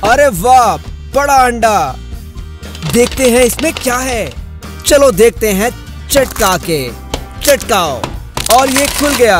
अरे वाह, बड़ा अंडा। देखते हैं इसमें क्या है। चलो देखते हैं, चटका के चटकाओ और ये खुल गया।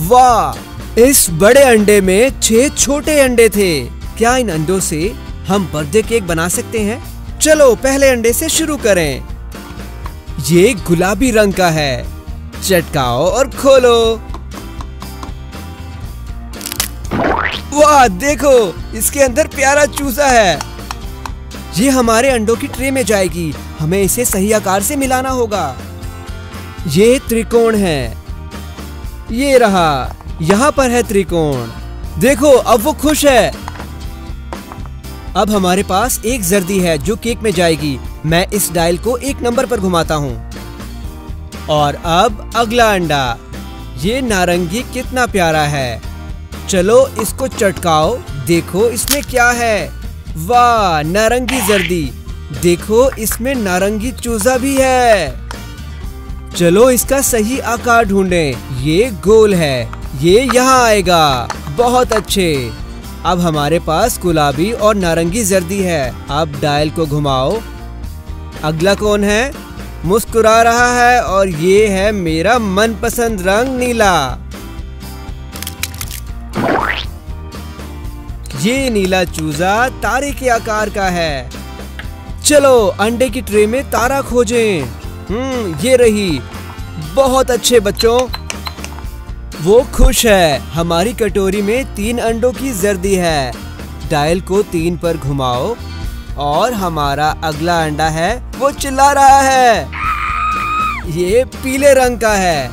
वाह, इस बड़े अंडे में 6 छोटे अंडे थे। क्या इन अंडों से हम बर्थडे केक बना सकते हैं? चलो पहले अंडे से शुरू करें। ये गुलाबी रंग का है। चटकाओ और खोलो। वाह देखो, इसके अंदर प्यारा चूजा है। ये हमारे अंडों की ट्रे में जाएगी। हमें इसे सही आकार से मिलाना होगा। ये त्रिकोण है। ये रहा, यहाँ पर है त्रिकोण। देखो अब वो खुश है। अब हमारे पास एक जर्दी है जो केक में जाएगी। मैं इस डायल को 1 नंबर पर घुमाता हूँ। और अब अगला अंडा। ये नारंगी कितना प्यारा है। चलो इसको चटकाओ। देखो इसमें क्या है। वाह, नारंगी जर्दी। देखो इसमें नारंगी चूजा भी है। चलो इसका सही आकार ढूंढें। ये गोल है। ये यहाँ आएगा। बहुत अच्छे। अब हमारे पास गुलाबी और नारंगी जर्दी है। अब डायल को घुमाओ। अगला कौन है? मुस्कुरा रहा है और ये है मेरा मनपसंद रंग नीला। ये नीला चूजा तारे के आकार का है। चलो अंडे की ट्रे में तारा खोजें। ये रही। बहुत अच्छे बच्चों। वो खुश है। हमारी कटोरी में 3 अंडों की जर्दी है। डायल को 3 पर घुमाओ और हमारा अगला अंडा है। वो चिल्ला रहा है। ये पीले रंग का है,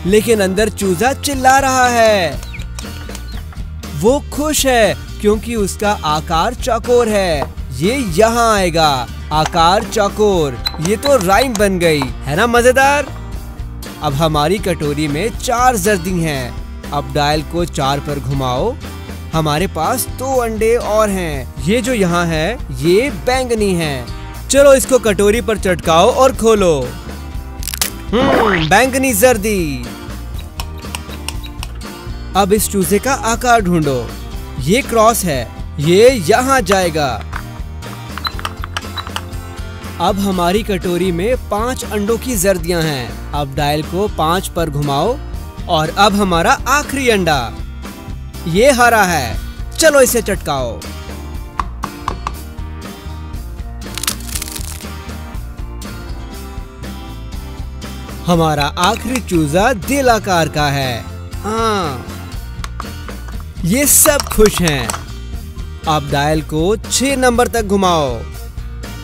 लेकिन अंदर चूजा चिल्ला रहा है। वो खुश है क्योंकि उसका आकार चौकोर है। ये यहाँ आएगा। आकार चौकोर। ये तो राइम बन गई है ना, मजेदार। अब हमारी कटोरी में 4 जर्दी हैं। अब डायल को 4 पर घुमाओ। हमारे पास 2 अंडे और हैं। ये जो यहाँ है ये बैंगनी है। चलो इसको कटोरी पर चटकाओ और खोलो। बैंगनी जर्दी। अब इस चूजे का आकार ढूंढो। ये क्रॉस है। ये यहाँ जाएगा। अब हमारी कटोरी में 5 अंडों की जर्दियां हैं। अब डायल को 5 पर घुमाओ और अब हमारा आखिरी अंडा। ये हरा है। चलो इसे चटकाओ। हमारा आखिरी चूजा दिल आकार का है। हाँ, ये सब खुश हैं। अब डायल को 6 नंबर तक घुमाओ।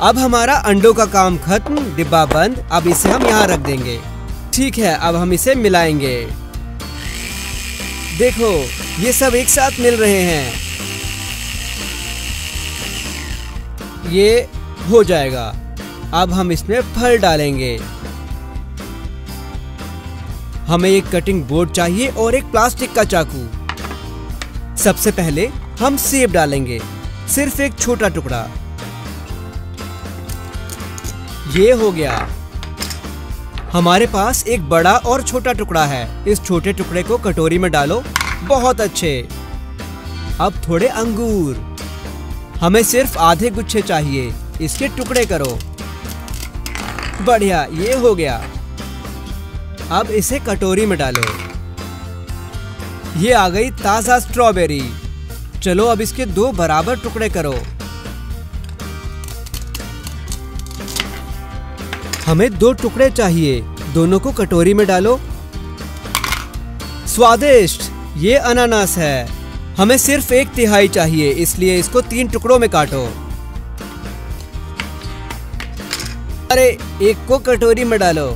अब हमारा अंडों का काम खत्म। डिब्बा बंद। अब इसे हम यहाँ रख देंगे। ठीक है, अब हम इसे मिलाएंगे। देखो ये सब एक साथ मिल रहे हैं। ये हो जाएगा। अब हम इसमें फल डालेंगे। हमें एक कटिंग बोर्ड चाहिए और एक प्लास्टिक का चाकू। सबसे पहले हम सेब डालेंगे, सिर्फ एक छोटा टुकड़ा। ये हो गया। हमारे पास एक बड़ा और छोटा टुकड़ा है। इस छोटे टुकड़े को कटोरी में डालो। बहुत अच्छे। अब थोड़े अंगूर। हमें सिर्फ आधे गुच्छे चाहिए। इसके टुकड़े करो। बढ़िया, ये हो गया। अब इसे कटोरी में डालो। ये आ गई ताजा स्ट्रॉबेरी। चलो अब इसके 2 बराबर टुकड़े करो। हमें 2 टुकड़े चाहिए। दोनों को कटोरी में डालो। स्वादिष्ट। ये अनानास है। हमें सिर्फ 1/3 चाहिए, इसलिए इसको 3 टुकड़ों में काटो। अरे, एक को कटोरी में डालो।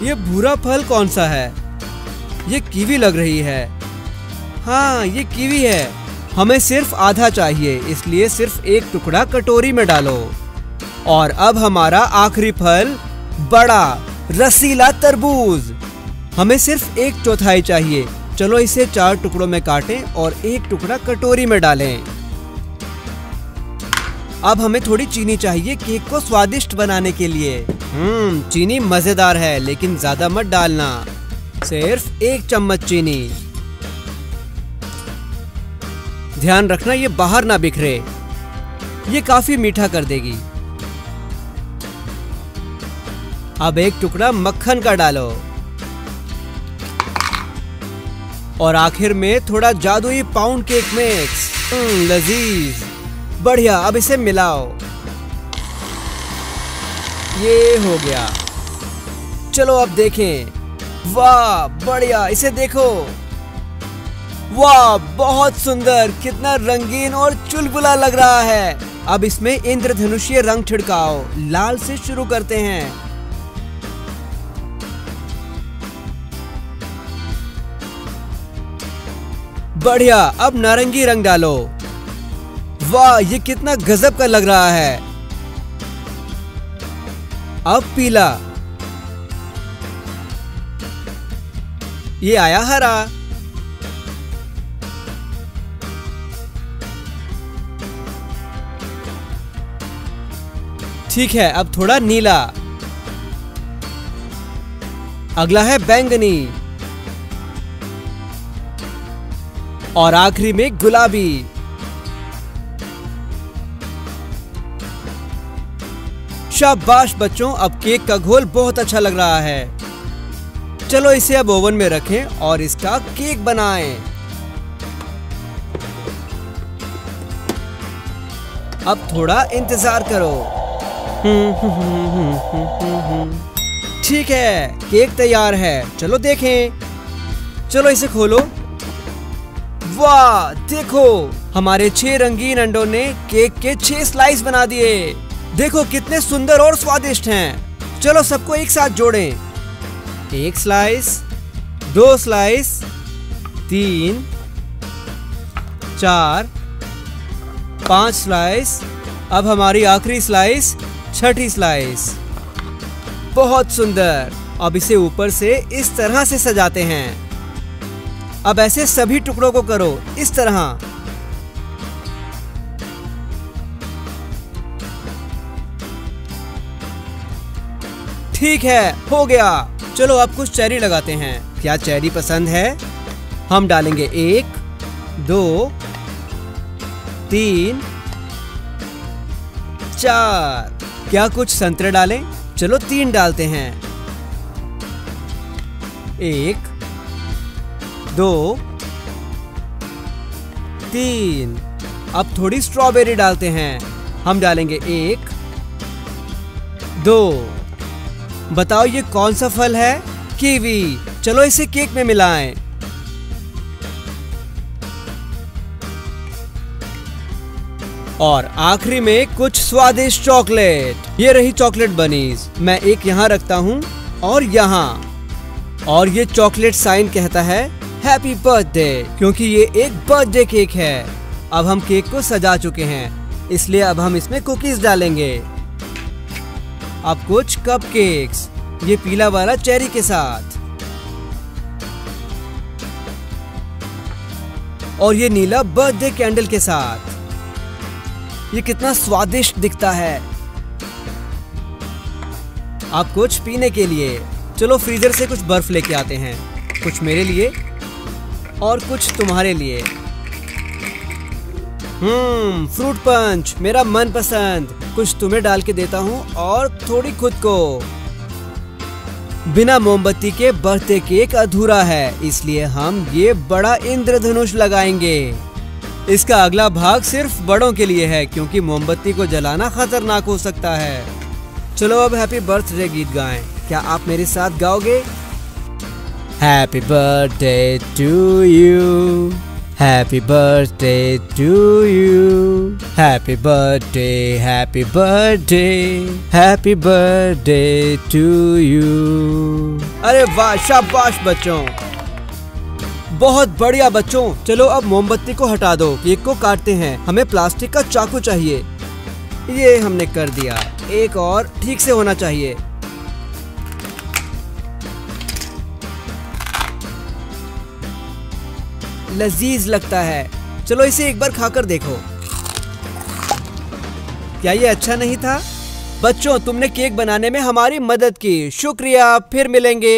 ये भूरा फल कौन सा है? ये कीवी लग रही है। हाँ, ये कीवी है। हमें सिर्फ आधा चाहिए, इसलिए सिर्फ 1 टुकड़ा कटोरी में डालो। और अब हमारा आखिरी फल, बड़ा रसीला तरबूज। हमें सिर्फ 1/4 चाहिए। चलो इसे 4 टुकड़ों में काटें और 1 टुकड़ा कटोरी में डालें। अब हमें थोड़ी चीनी चाहिए केक को स्वादिष्ट बनाने के लिए। चीनी मजेदार है, लेकिन ज्यादा मत डालना। सिर्फ 1 चम्मच चीनी। ध्यान रखना ये बाहर ना बिखरे, ये काफी मीठा कर देगी। अब 1 टुकड़ा मक्खन का डालो और आखिर में थोड़ा जादुई पाउंड केक मिक्स। लजीज, बढ़िया। अब इसे मिलाओ, ये हो गया। चलो अब देखें। वाह बढ़िया, इसे देखो। वाह बहुत सुंदर, कितना रंगीन और चुलबुला लग रहा है। अब इसमें इंद्रधनुषीय रंग छिड़काओ। लाल से शुरू करते हैं। बढ़िया, अब नारंगी रंग डालो। वाह ये कितना गजब का लग रहा है। अब पीला, ये आया हरा। ठीक है, अब थोड़ा नीला। अगला है बैंगनी और आखिरी में गुलाबी। शाबाश बच्चों, अब केक का घोल बहुत अच्छा लग रहा है। चलो इसे अब ओवन में रखें और इसका केक बनाएं। अब थोड़ा इंतजार करो। ठीक है, केक तैयार है। चलो देखें। चलो इसे खोलो। वाह देखो, हमारे 6 रंगीन अंडों ने केक के 6 स्लाइस बना दिए। देखो कितने सुंदर और स्वादिष्ट हैं। चलो सबको एक साथ जोड़ें। 1 स्लाइस, 2 स्लाइस, 3, 4, 5 स्लाइस। अब हमारी आखिरी स्लाइस, 6ठी स्लाइस। बहुत सुंदर। अब इसे ऊपर से इस तरह से सजाते हैं। अब ऐसे सभी टुकड़ों को करो, इस तरह। ठीक है, हो गया। चलो अब कुछ चेरी लगाते हैं। क्या चेरी पसंद है? हम डालेंगे 1, 2, 3, 4। क्या कुछ संतरे डालें? चलो 3 डालते हैं। 1, 2, 3। अब थोड़ी स्ट्रॉबेरी डालते हैं। हम डालेंगे 1, 2। बताओ ये कौन सा फल है? कीवी। चलो इसे केक में मिलाएं। और आखिरी में कुछ स्वादिष्ट चॉकलेट। ये रही चॉकलेट बनीज। मैं एक यहाँ रखता हूँ और यहाँ। और ये चॉकलेट साइन कहता है हैप्पी बर्थडे, क्योंकि ये एक बर्थडे केक है। अब हम केक को सजा चुके हैं, इसलिए अब हम इसमें कुकीज डालेंगे। अब कुछ कपकेक्स, ये पीला वाला चेरी के साथ, और ये नीला बर्थडे कैंडल के साथ। ये कितना स्वादिष्ट दिखता है। अब कुछ पीने के लिए। चलो फ्रीजर से कुछ बर्फ लेके आते हैं। कुछ मेरे लिए और कुछ तुम्हारे लिए। फ्रूट पंच मेरा मनपसंद। कुछ तुम्हें डाल के देता हूँ और थोड़ी खुद को। बिना मोमबत्ती के बर्थडे केक अधूरा है, इसलिए हम ये बड़ा इंद्रधनुष लगाएंगे। इसका अगला भाग सिर्फ बड़ों के लिए है, क्योंकि मोमबत्ती को जलाना खतरनाक हो सकता है। चलो अब हैप्पी बर्थडे गीत गाएं। क्या आप मेरे साथ गाओगे? Happy birthday to you, happy birthday to you, happy birthday, happy birthday, happy birthday to you. अरे वाह, शाबाश बच्चों, बहुत बढ़िया बच्चों। चलो अब मोमबत्ती को हटा दो, केक को काटते हैं। हमें प्लास्टिक का चाकू चाहिए। ये हमने कर दिया। एक और ठीक से होना चाहिए। लजीज लगता है। चलो इसे एक बार खाकर देखो। क्या ये अच्छा नहीं था? बच्चों तुमने केक बनाने में हमारी मदद की, शुक्रिया। फिर मिलेंगे।